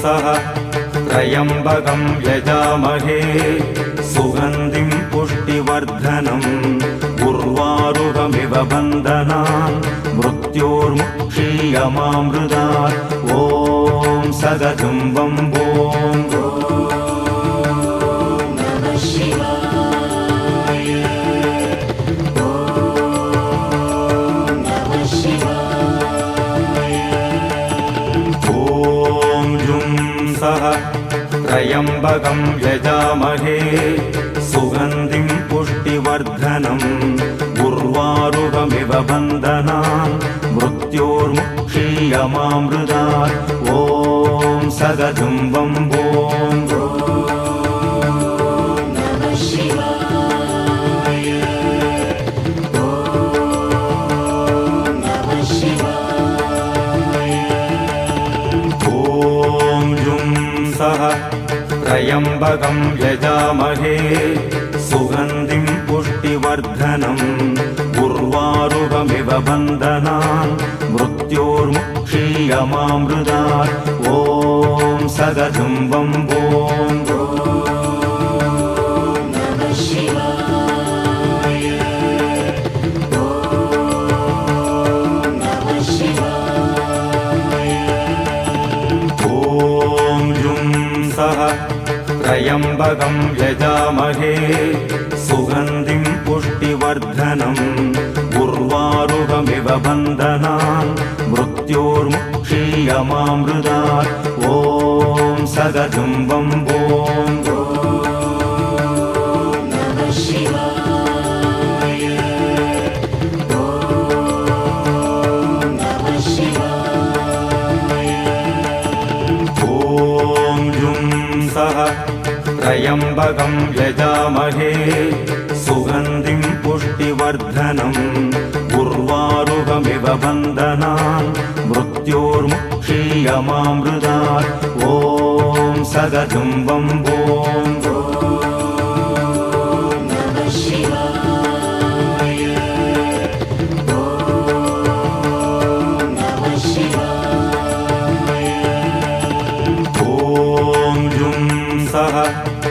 सह त्र्यम्बकं यजामहे सुगन्धिं पुष्टिवर्धनम् उर्वारुकमिव बन्धनान् मृत्योर्मुक्षीयमामृतात् ॐ सगजं वम्बों सह त्र्यम्बकं यजामहे सुगन्धिं पुष्टिवर्धनम् उर्वारुकमिव बन्धनान् मृत्योर्मुक्षीयमामृतात् ॐ सगजं वम्बों सह त्र्यम्बकं यजामहे सुगन्धिं पुष्टिवर्धनम् उर्वारुकमिव बन्धनान् मृत्योर्मुक्षीयमामृतात् ॐ सगजं वम्बों सह त्र्यम्बकं यजामहे सुगन्धिं पुष्टिवर्धनम् उर्वारुकमिव बन्धनान् मृत्योर्मुक्षीयमामृतात् ॐ सगजं वम्बों सह त्र्यम्बकं यजामहे सुगन्धिं पुष्टिवर्धनम् उर्वारुकमिव बन्धनान् मृत्योर्मुक्षीयमामृतात् ॐ सगजं वम्बों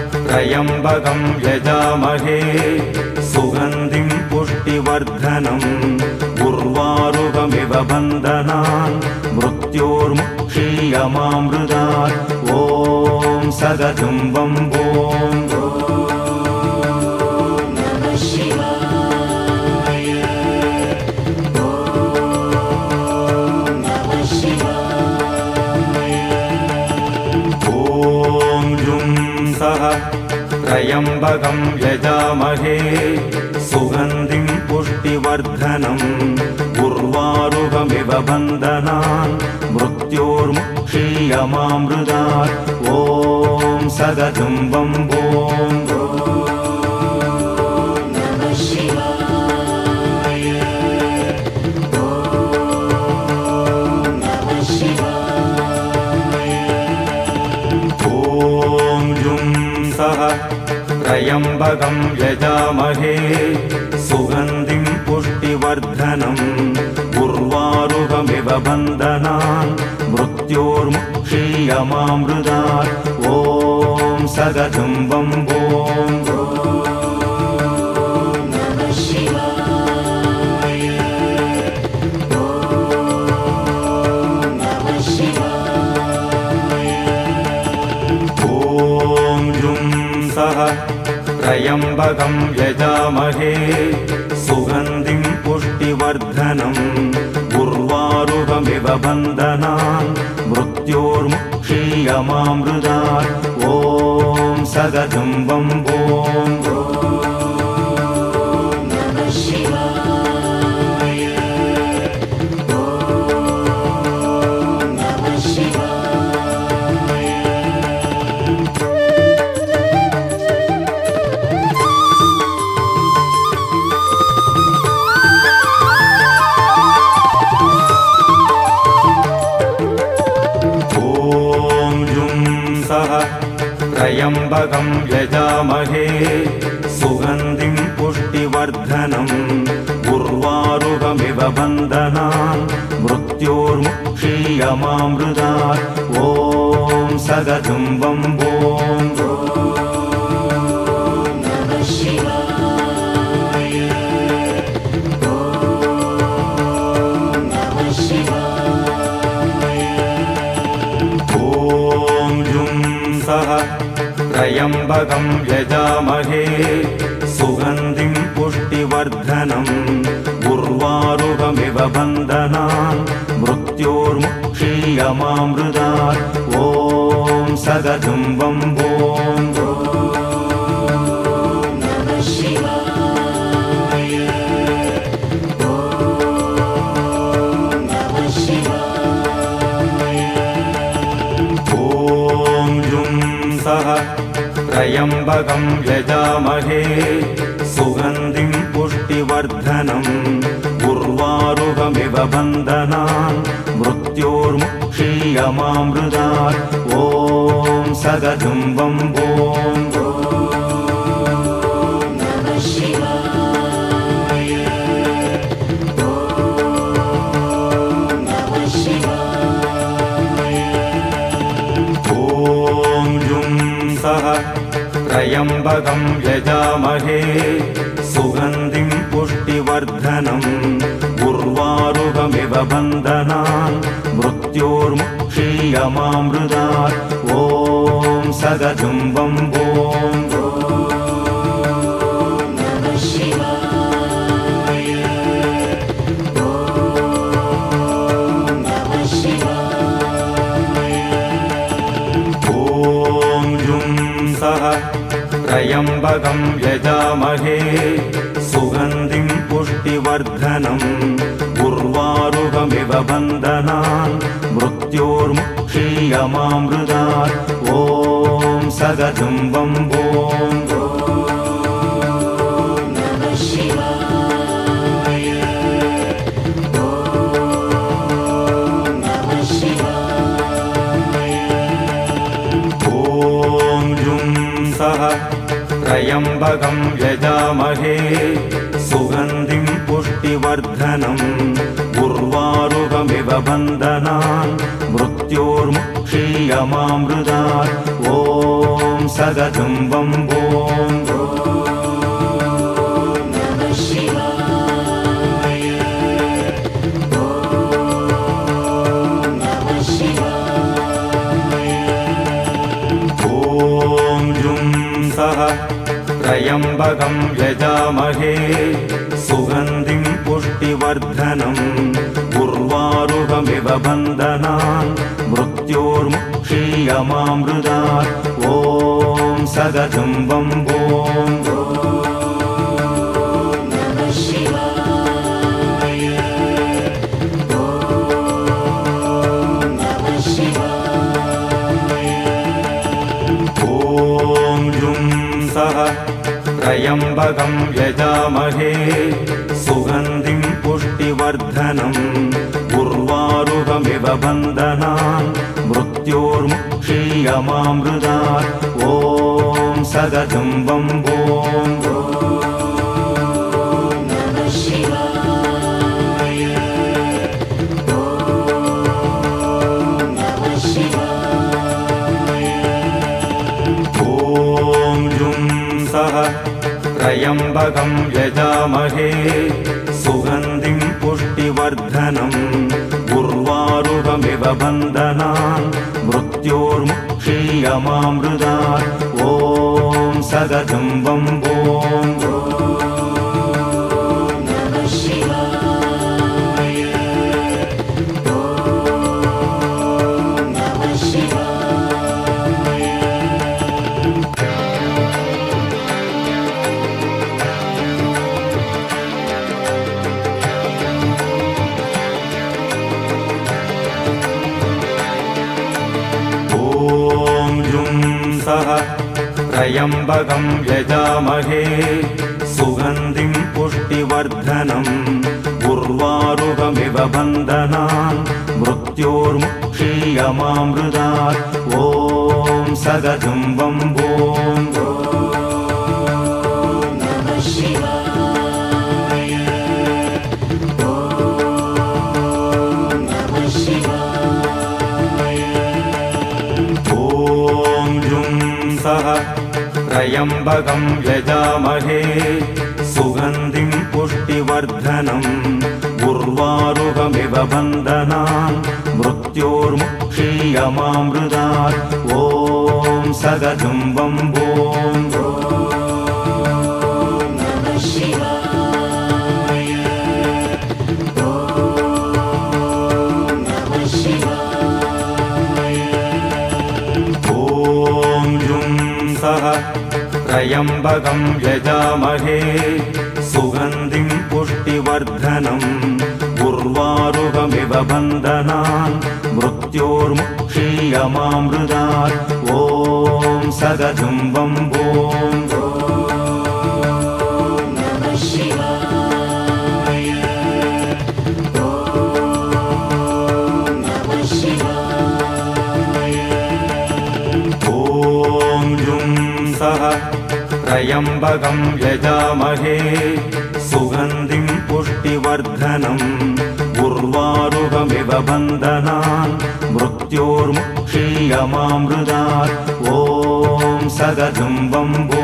सह त्र्यम्बकं यजामहे सुगन्धिं पुष्टिवर्धनम् उर्वारुकमिव बन्धनान् मृत्योर्मुक्षीयमामृतात् ॐ सगजं वम्बों सह त्र्यम्बकं यजामहे सुगन्धिं पुष्टिवर्धनम् उर्वारुकमिव बन्धनान् मृत्योर्मुक्षीयमामृतात् ॐ सगजं वम्बों सह त्र्यम्बकं यजामहे सुगन्धिं पुष्टिवर्धनम् उर्वारुकमिव बन्धनान् मृत्योर्मुक्षीयमामृतात् ॐ सगजं वम्बों सह त्र्यम्बकं यजामहे सुगन्धिं पुष्टिवर्धनम् उर्वारुकमिव बन्धनान् मृत्योर्मुक्षीयमामृतात् ॐ सगजं वम्बों त्र्यम्बकं यजामहे सुगन्धिं पुष्टिवर्धनम् उर्वारुकमिव बन्धनान् मृत्योर्मुक्षीयमामृतात् ॐ सगजुम्बं ॐ त्र्यम्बकं यजामहे सुगन्धिं पुष्टिवर्धनम् उर्वारुकमिव बन्धनान् मृत्योर्मुक्षीयमामृतात् ॐ सगजुम्बं ॐ त्र्यम्बकं यजामहे सुगन्धिं पुष्टिवर्धनम् उर्वारुकमिव बन्धनान् मृत्योर्मुक्षीयमामृतात् ॐ सगजुम्बं ॐ त्र्यम्बकं यजामहे सुगन्धिं पुष्टिवर्धनम् उर्वारुकमिव बन्धनान् मृत्योर्मुक्षीयमामृतात् ॐ सगजुम्बं ॐ त्र्यम्बकं यजामहे सुगन्धिं पुष्टिवर्धनम् उर्वारुकमिव बन्धनान् मृत्योर्मुक्षीयमामृतात् ॐ सगजुम्बं ॐ त्र्यम्बकं यजामहे सुगन्धिं पुष्टिवर्धनम् उर्वारुकमिव बन्धनान् मृत्योर्मुक्षीयमामृतात् ॐ सगजुम्बं ॐ त्र्यम्बकं यजामहे सुगन्धिं पुष्टिवर्धनम् उर्वारुकमिव बन्धनान् मृत्योर्मुक्षीयमामृतात् ॐ सगजुम्बं ॐ त्र्यम्बकं यजामहे सुगन्धिं पुष्टिवर्धनम् उर्वारुकमिव बन्धनान् मृत्योर्मुक्षीयमामृतात् ॐ सगजुम्बं ॐ त्र्यम्बकं यजामहे सुगन्धिं पुष्टिवर्धनम् उर्वारुकमिव बन्धनान् मृत्योर्मुक्षीयमामृतात् ॐ सगजुम्बं ॐ त्र्यम्बकं यजामहे सुगन्धिं पुष्टिवर्धनम् उर्वारुकमिव बन्धनान् मृत्योर्मुक्षीयमामृतात् ॐ सगजुम्बं ॐ ॐ ॐ जुं सः त्र्यम्बकं यजामहे सुगन्धिं पुष्टिवर्धनम् उर्वारुकमिव बन्धनान् मृत्योर्मुक्षीयमामृतात् ॐ सगजुम्बं ॐ त्र्यम्बकं यजामहे सुगन्धिं पुष्टिवर्धनम् उर्वारुकमिव बन्धनान् मृत्योर्मुक्षीयमामृतात् ॐ सगजुम्बं ॐ त्र्यम्बकं यजामहे सुगन्धिं पुष्टिवर्धनम् उर्वारुकमिव बन्धनान् मृत्योर्मुक्षीयमामृतात् ॐ सगजुम्बं ॐ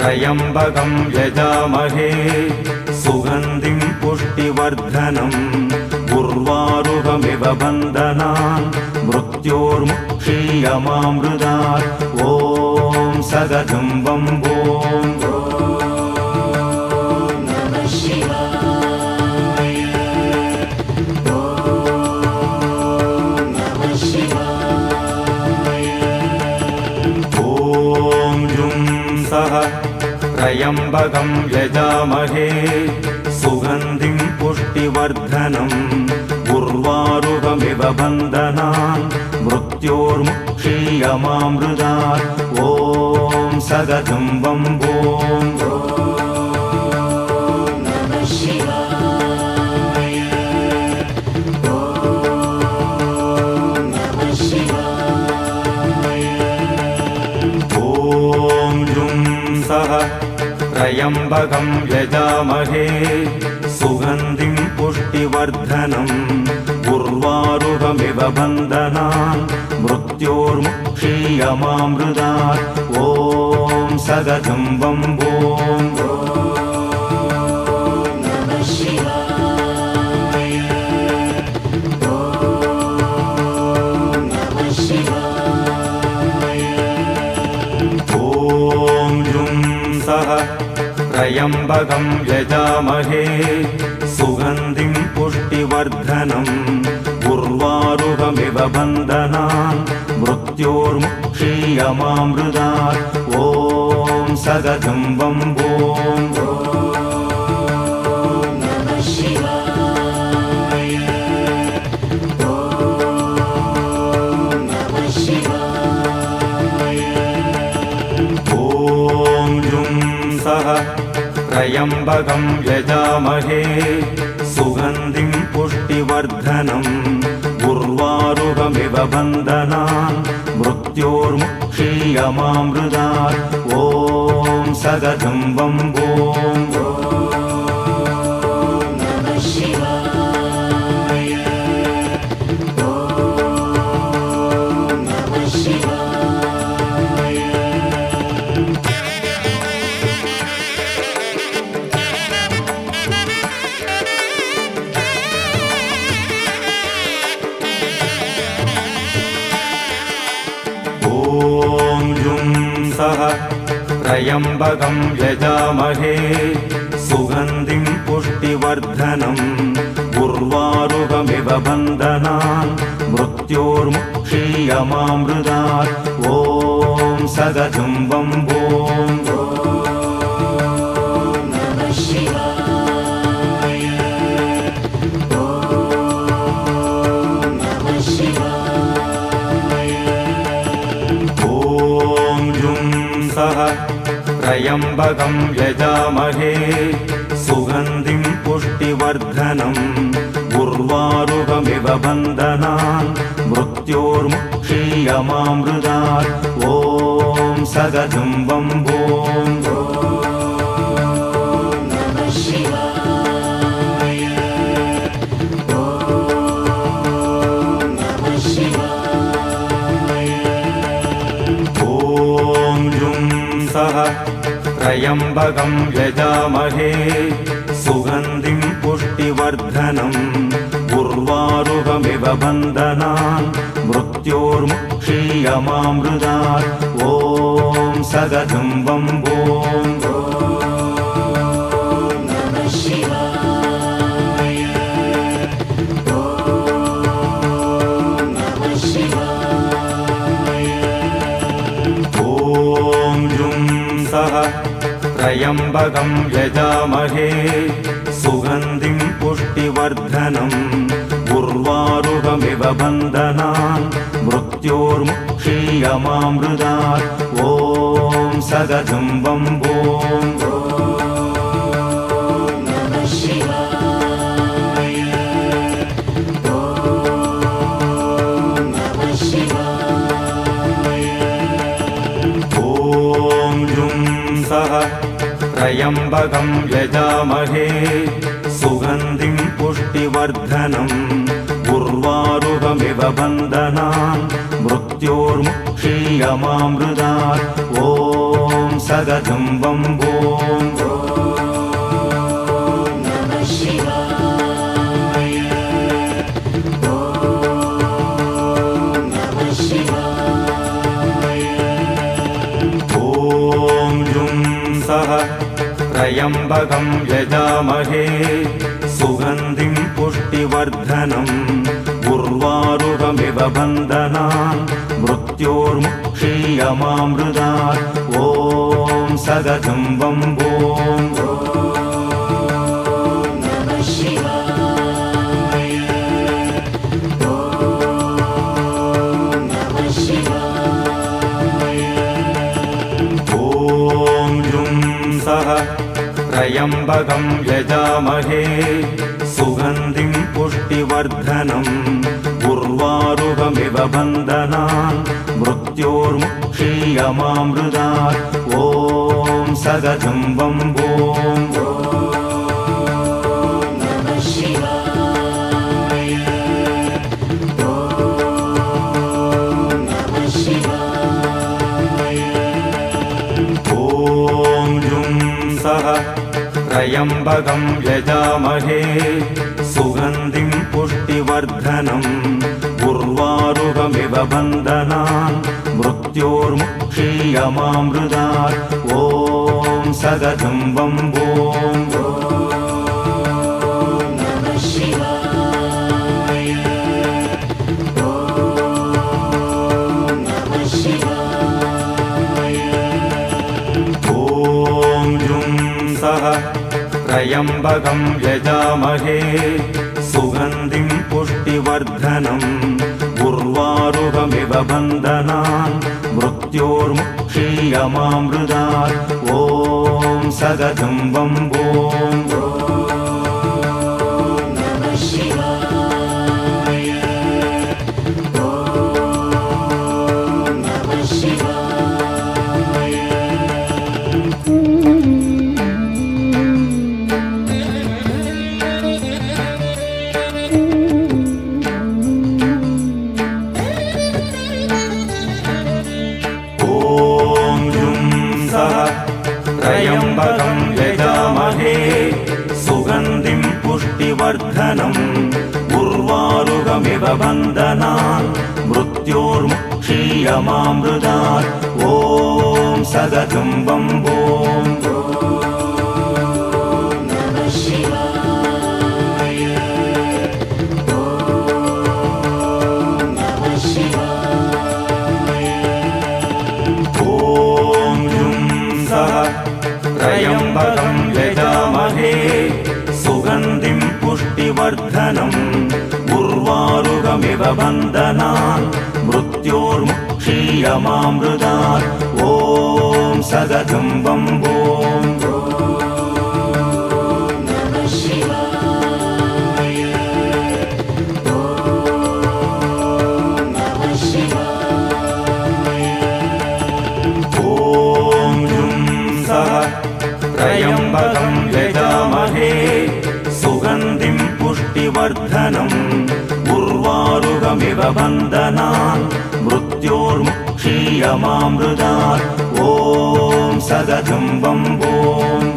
त्र्यम्बकं यजामहे सुगन्धिं पुष्टिवर्धनम् उर्वारुकमिव बन्धनान् मृत्योर्मुक्षीयमामृतात् ॐ सगजुम्बं ॐ त्र्यम्बकं यजामहे सुगन्धिं पुष्टिवर्धनम् उर्वारुकमिव बन्धनान् मृत्योर्मुक्षीयमामृतात् ॐ सगजुम्बं ॐ त्र्यम्बकं यजामहे सुगन्धिं पुष्टिवर्धनम् उर्वारुकमिव बन्धनान् मृत्योर्मुक्षीयमामृतात् ॐ सगजुम्बं ॐ त्र्यम्बकं यजामहे सुगन्धिं पुष्टिवर्धनम् उर्वारुकमिव बन्धनान् मृत्योर्मुक्षीयमामृतात् ॐ सगजुम्बं ॐ त्र्यम्बकं यजामहे सुगन्धिं पुष्टिवर्धनम् उर्वारुकमिव बन्धनान् मृत्योर्मुक्षीयमामृतात् ॐ सगजुम्बं ॐ त्र्यम्बकं यजामहे सुगन्धिं पुष्टिवर्धनम् उर्वारुकमिव बन्धनान् मृत्योर्मुक्षीयमामृतात् ॐ सगजुम्बं ॐ त्र्यम्बकं यजामहे सुगन्धिं पुष्टिवर्धनम् उर्वारुकमिव बन्धनान् मृत्योर्मुक्षीयमामृतात् क्षीयमामृतात् ॐ सगजुम्बं भूं त्र्यम्बकं यजामहे सुगन्धिं पुष्टिवर्धनम् उर्वारुकमिव बन्धनान् मृत्योर्मुक्षीयमामृतात् ॐ सगजुम्बं भूं त्र्यम्बकं यजामहे सुगन्धिं पुष्टिवर्धनम् उर्वारुकमिव बन्धनान् मृत्योर्मुक्षीयमामृतात् ॐ सगजुम्बं भूं त्र्यम्बकं यजामहे सुगन्धिं पुष्टिवर्धनम् उर्वारुकमिव बन्धनान् मृत्योर्मुक्षीयमामृतात् ॐ सगजुम्बं भूं त्र्यम्बकं यजामहे सुगन्धिं पुष्टिवर्धनम् उर्वारुकमिव बन्धनान् मृत्योर्मुक्षीयमामृतात् ॐ सगजुम्बं भूं त्र्यम्बकं यजामहे सुगन्धिं पुष्टिवर्धनम् उर्वारुकमिव बन्धनान् मृत्योर्मुक्षीयमामृतात् ॐ सगजुम्बं भूं त्र्यम्बकं यजामहे सुगन्धिं पुष्टिवर्धनम् उर्वारुकमिव बन्धनान् मृत्योर्मुक्षीयमामृतात् ॐ सगजुम्बं भूं त्र्यम्बकं यजामहे सुगन्धिं पुष्टिवर्धनम् उर्वारुकमिव बन्धनान् मृत्योर्मुक्षीयमामृतात् ॐ सगजुम्बं भूं त्र्यम्बकं यजामहे सुगन्धिं पुष्टिवर्धनम् उर्वारुकमिव बन्धनान् मृत्योर्मुक्षीयमामृतात् ॐ सगजुम्बं भूं त्र्यम्बकं यजामहे सुगन्धिं पुष्टिवर्धनम् उर्वारुकमिव बन्धनान् मृत्योर्मुक्षीयमामृतात् ॐ सगजुम्बं भूं शिवाय बन्धनान् मृत्योर्मुक्षीयमामृतात् ॐ सदतं बम्बोम्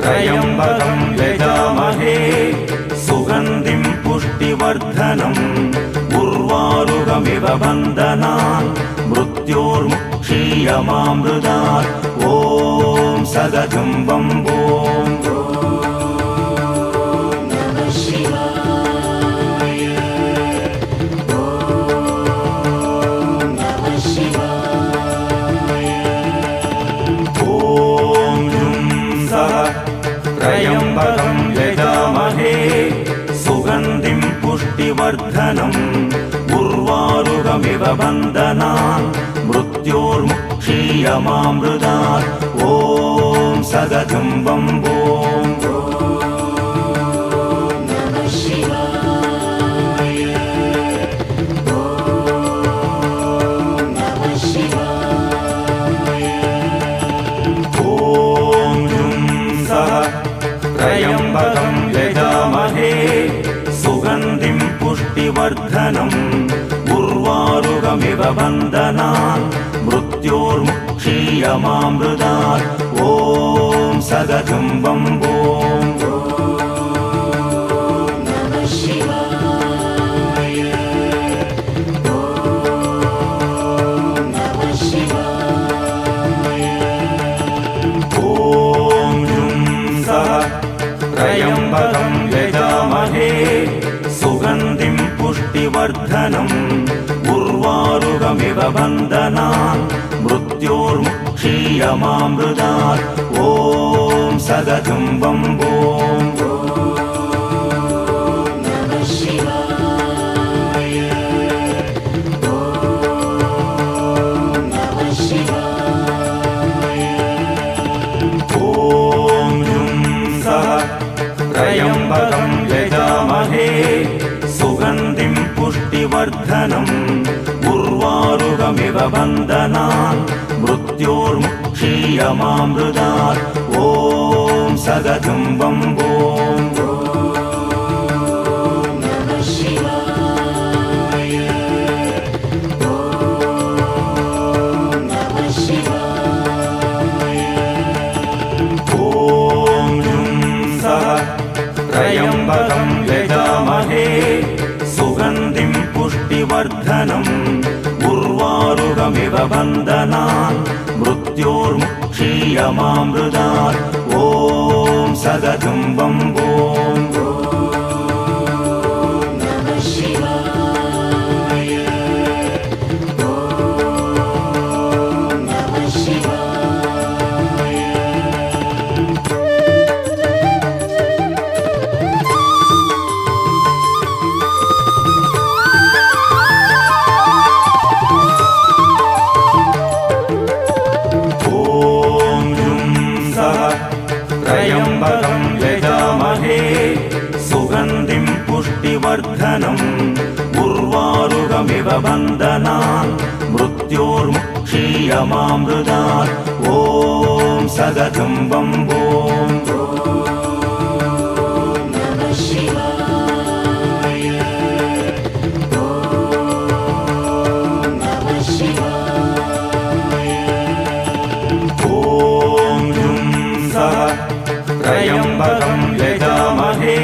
त्र्यम्बकं यजामहे सुगन्धिं पुष्टिवर्धनम् उर्वारुकमिव बन्धनान् मृत्योर्मुक्षीयमामृतात् ॐ सदतं बम्बोम् त्र्यम्बकं यजामहे सुगन्धिं पुष्टिवर्धनम् उर्वारुकमिव बन्धनान् मृत्योर्मुक्षीयमामृतात् ॐ सदतं बम्बोम् त्र्यम्बकं यजामहे सुगन्धिं पुष्टिवर्धनम् उर्वारुकमिव बन्धनान् मृत्योर्मुक्षीयमामृतात् ॐ सदतं बम्बोम् त्र्यम्बकं यजामहे सुगन्धिं पुष्टिवर्धनम् उर्वारुकमिव बन्धनान् मृत्योर्मुक्षीयमामृतात् ॐ सदतं बम्बोम् त्र्यम्बकं यजामहे सुगन्धिं पुष्टिवर्धनम् उर्वारुकमिव बन्धनान् मृत्योर्मुक्षीयमामृतात् ॐ सदतं बम्बोम् त्र्यम्बकं यजामहे सुगन्धिं पुष्टिवर्धनम् उर्वारुकमिव बन्धनान् मृत्योर्मुक्षीयमामृतात् ॐ सदतं बम्बोम् त्र्यम्बकं यजामहे सुगन्धिं पुष्टिवर्धनम् उर्वारुकमिव बन्धनान् मृत्योर्मुक्षीयमामृतात् ॐ सदतं बम्बोम् त्र्यम्बकं यजामहे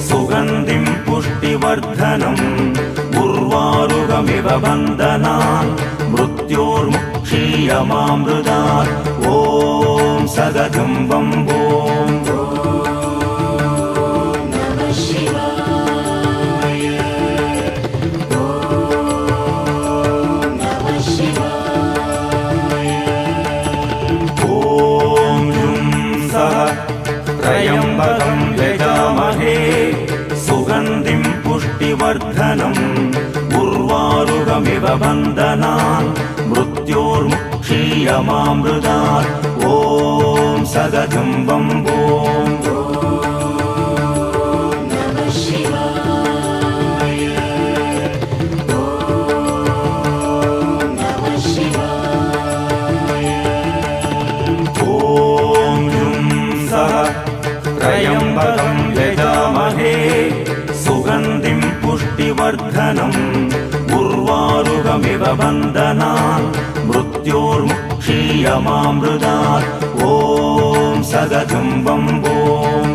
सुगन्धिं पुष्टिवर्धनम् उर्वारुकमिव बन्धनान् मृत्योर्मुक्षीयमामृतात् ॐ सदतं बम्बोम् त्र्यम्बकं यजामहे सुगन्धिं पुष्टिवर्धनम् उर्वारुकमिव बन्धनान् मृत्योर्मुक्षीयमामृतात् ॐ सदतं बम्बोम् ॐ क्षीयमामृतात् ॐ सदतं वम्बोम्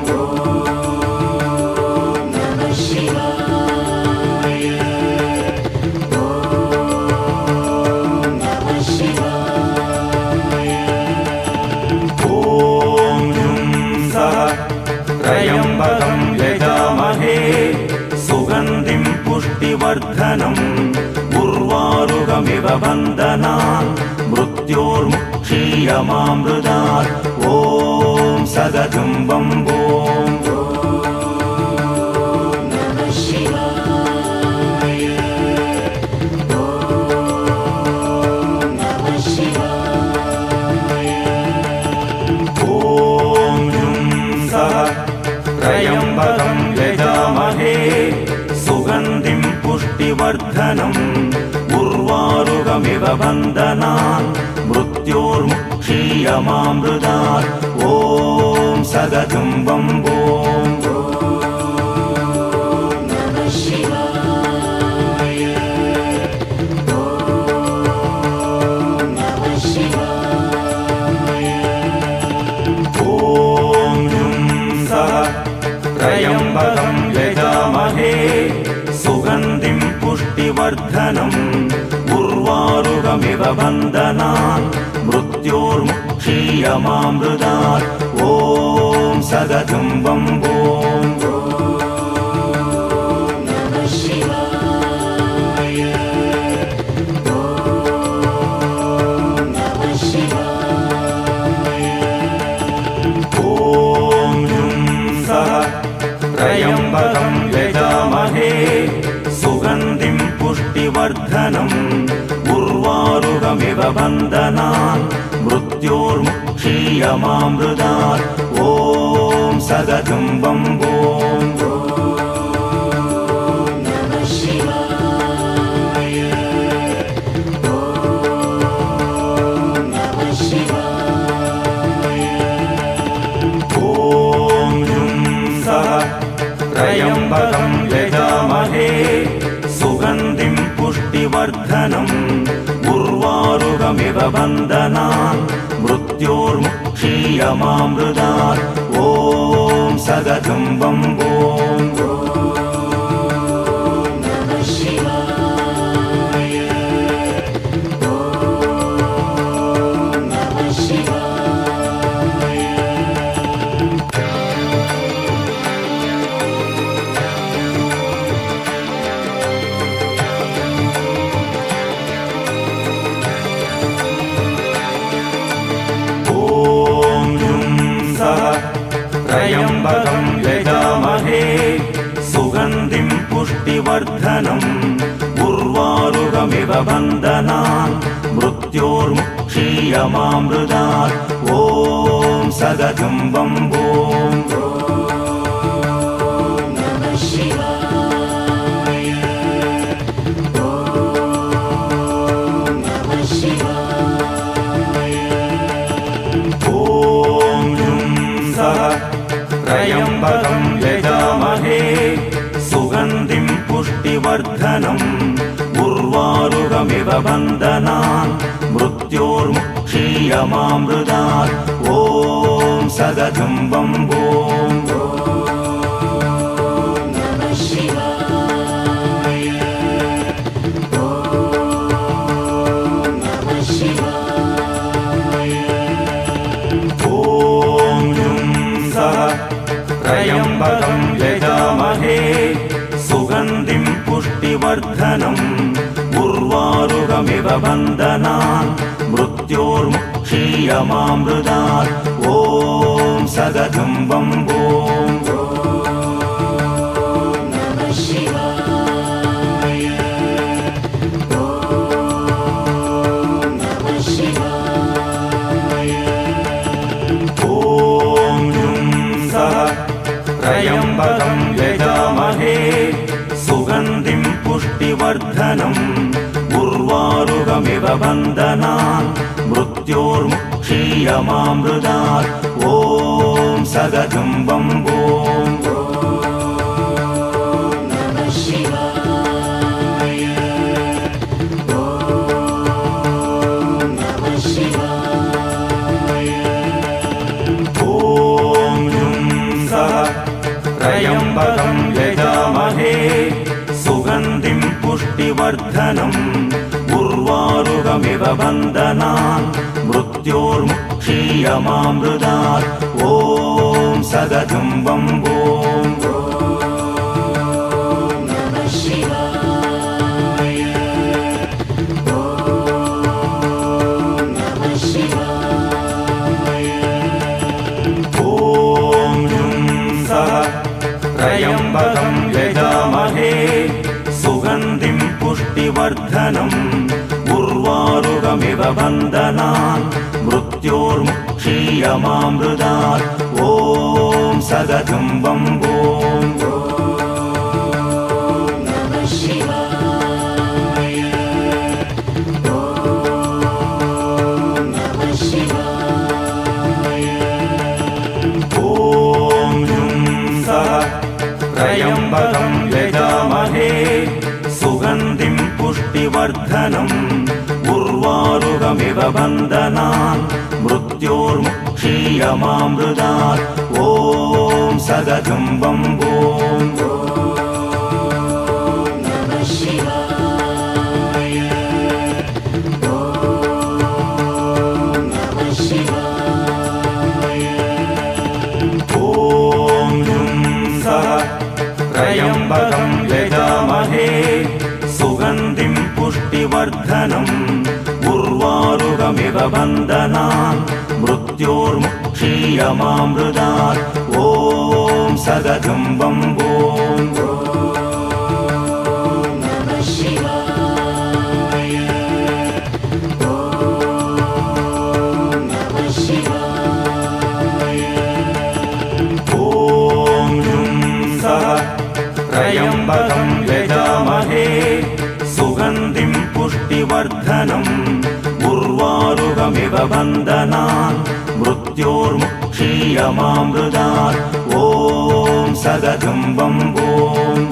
त्र्यम्बकं यजामहे सुगन्धिं पुष्टिवर्धनम् उर्वारुकमिव बन्धनान् मृत्योर्मुक्षीयमामृतात् ॐ सदतं वम्बोम् त्र्यम्बकं यजामहे सुगन्धिं पुष्टिवर्धनम् उर्वारुकमिव बन्धनान् मृत्योर्मुक्षीयमामृतात् ॐ सदतं वम्बोम् त्र्यम्बकं यजामहे सुगन्धिं पुष्टिवर्धनम् उर्वारुकमिव बन्धनान् मृत्योर्मुक्षीयमामृतात् ॐ सदतं वम्बोम् त्र्यम्बकं यजामहे सुगन्धिं पुष्टिवर्धनम् उर्वारुकमिव बन्धनान् मृत्योर्मुक्षीयमामृतात् ॐ सदतं वम्बोम् त्र्यम्बकं यजामहे सुगन्धिं पुष्टिवर्धनम् उर्वारुकमिव बन्धनान् मृत्योर्मुक्षीयमामृतात् ॐ सदतं वम्बोम् त्र्यम्बकं यजामहे सुगन्धिं पुष्टिवर्धनम् उर्वारुकमिव बन्धनान् मृत्योर्मुक्षीयमामृतात् ॐ सदतं वम्बोम् त्र्यम्बकं यजामहे सुगन्धिं पुष्टिवर्धनम् उर्वारुकमिव बन्धनान् मृत्योर्मुक्षीयमामृतात् ॐ सदतं वम्बोम् त्र्यम्बकं यजामहे सुगन्धिं पुष्टिवर्धनम् उर्वारुकमिव बन्धनान् मृत्योर्मुक्षीयमामृतात् ॐ सदतं वम्बोम् त्र्यम्बकं यजामहे सुगन्धिं पुष्टिवर्धनम् उर्वारुकमिव बन्धनान् मृत्योर्मुक्षीयमामृतात् ॐ सदतं वम्बोम् शिवाय। पुष्टिवर्धनम् उर्वारुकमिव बन्धनान् मृत्योर्मुक्षीयमामृतात् ॐ सदजं वम्बोम् त्र्यम्बकं यजामहे सुगन्धिं पुष्टिवर्धनम् उर्वारुकमिव बन्धनान् मृत्योर्मुक्षीयमामृतात् ॐ सदजं वम्बोम् त्र्यम्बकं यजामहे सुगन्धिं पुष्टिवर्धनम् उर्वारुकमिव बन्धनान् मृत्योर्मुक्षीयमामृतात् ॐ सदजं वम्बोम् त्र्यम्बकं यजामहे सुगन्धिं पुष्टिवर्धनम् उर्वारुकमिव बन्धनान् मृत्योर्मुक्षीयमामृतात् ॐ सदजं वम्बोम् त्र्यम्बकं यजामहे सुगन्धिं पुष्टिवर्धनम् उर्वारुकमिव बन्धनान् मृत्योर्मुक्षीयमामृतात् ॐ सदजं वम्बोम्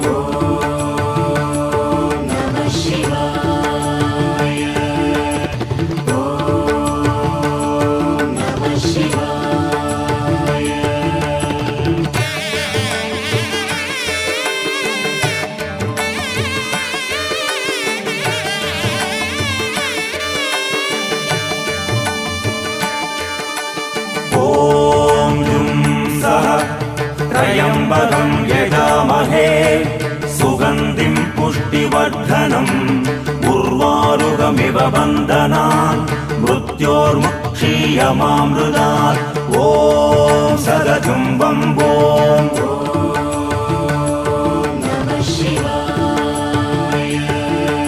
त्र्यम्बकं यजामहे सुगन्धिं पुष्टिवर्धनम् उर्वारुकमिव बन्धनान् मृत्योर्मुक्षीयमामृतात् ॐ सदजं वम्बोम्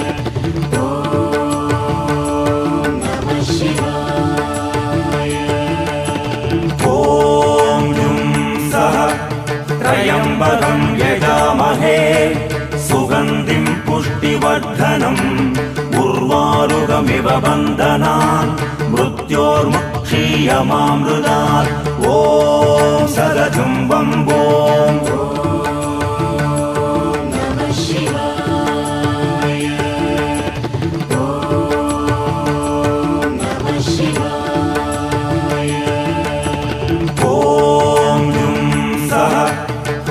त्र्यम्बकं यजामहे सुगन्धिं पुष्टिवर्धनम् उर्वारुकमिव बन्धनान् मृत्योर्मुक्षीयमामृतात् ॐ सदजं वम्बोम्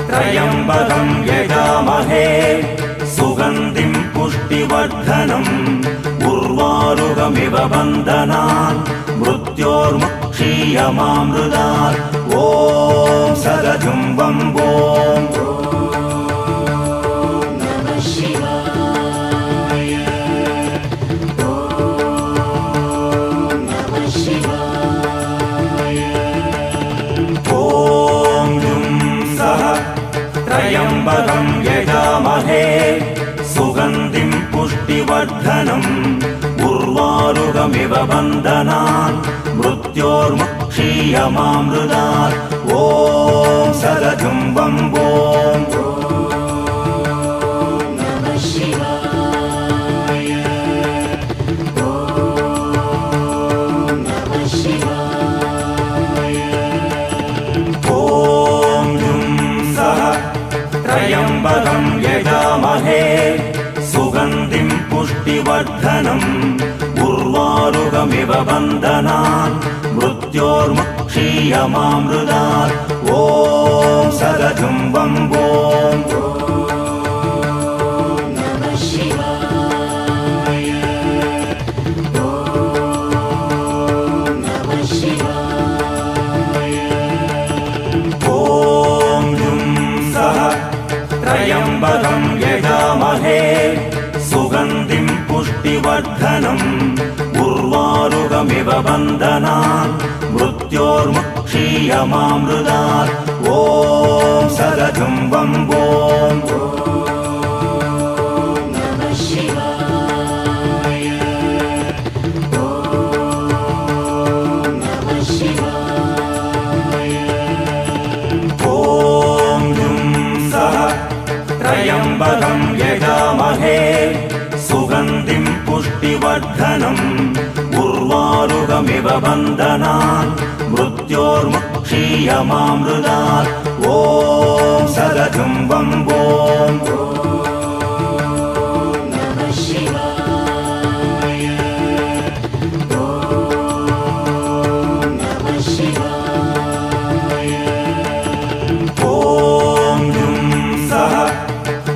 त्र्यम्बकं यजामहे सुगन्धिं पुष्टिवर्धनम् उर्वारुकमिव बन्धनान् मृत्योर्मुक्षीयमामृतात् ॐ सदजं वम्बोम् त्र्यम्बकं यजामहे सुगन्धिं पुष्टिवर्धनम् उर्वारुकमिव बन्धनान् मृत्योर्मुक्षीयमामृतात् ॐ सदजं वम्बोम् त्र्यम्बकं यजामहे सुगन्धिं पुष्टिवर्धनम् उर्वारुकमिव बन्धनान् मृत्योर्मुक्षीयमामृतात् ॐ सदजं वम्बोम् बन्धनान् मृत्योर्मुक्षीयमामृतात् ॐ सदजुं वम्बों त्र्यम्बकं यजामहे सुगन्धिं पुष्टिवर्धनम् उर्वारुकमिव बन्धनान् मृत्योर्मुक्षीयमामृतात् ॐ सदजुं वम्बों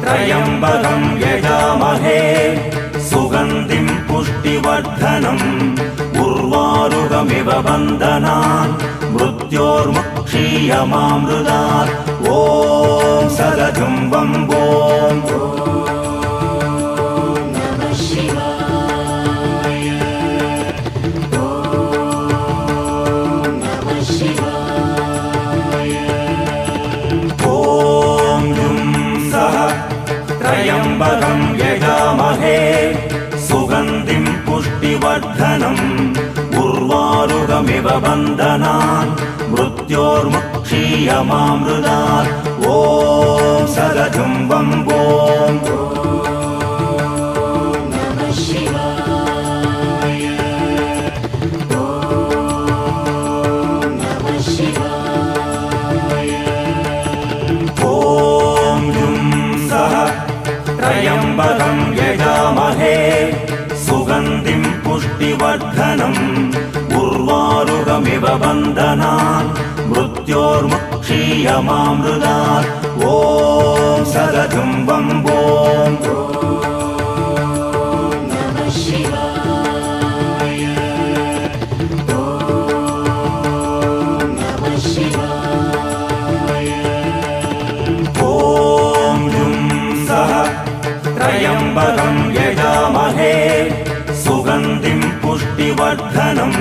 त्र्यम्बकं यजामहे सुगन्धिं पुष्टिवर्धनम् उर्वारुकमिव बन्धनान् मृत्योर्मुक्षीयमामृतात् ॐ सदजुं वम्बों त्र्यम्बकं यजामहे सुगन्धिं पुष्टिवर्धनम् उर्वारुकमिव बन्धनान् मृत्योर्मुक्षीयमामृतात् ॐ सदजुं वम्बों त्र्यम्बकं यजामहे सुगन्धिं पुष्टिवर्धनम् उर्वारुकमिव बन्धनान् मृत्योर्मुक्षीयमामृतात् ॐ सदजुं वम्बों त्र्यम्बकं यजामहे सुगन्धिं पुष्टिवर्धनम्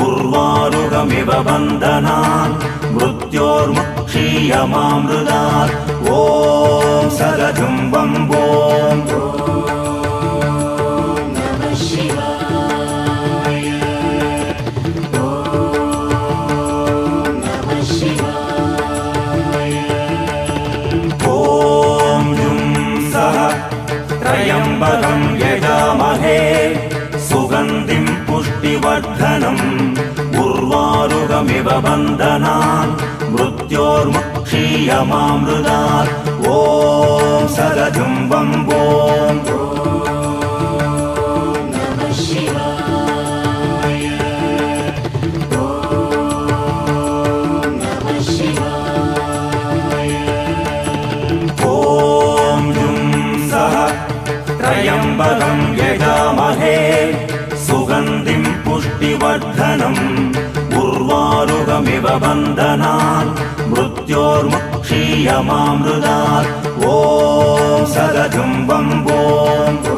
उर्वारुकमिव बन्धनान् मृत्योर्मुक्षीयमामृतात् ॐ सदजुं वम्बों त्र्यम्बकं यजामहे सुगन्धिं पुष्टिवर्धनम् उर्वारुकमिव बन्धनान् मृत्योर्मुक्षीयमामृतात् ॐ सदजुं वम्बों त्र्यम्बकं यजामहे सुगन्धिं पुष्टिवर्धनम् उर्वारुकमिव बन्धनान् मृत्योर्मुक्षीयमामृतात् ॐ सदजुं वम्बों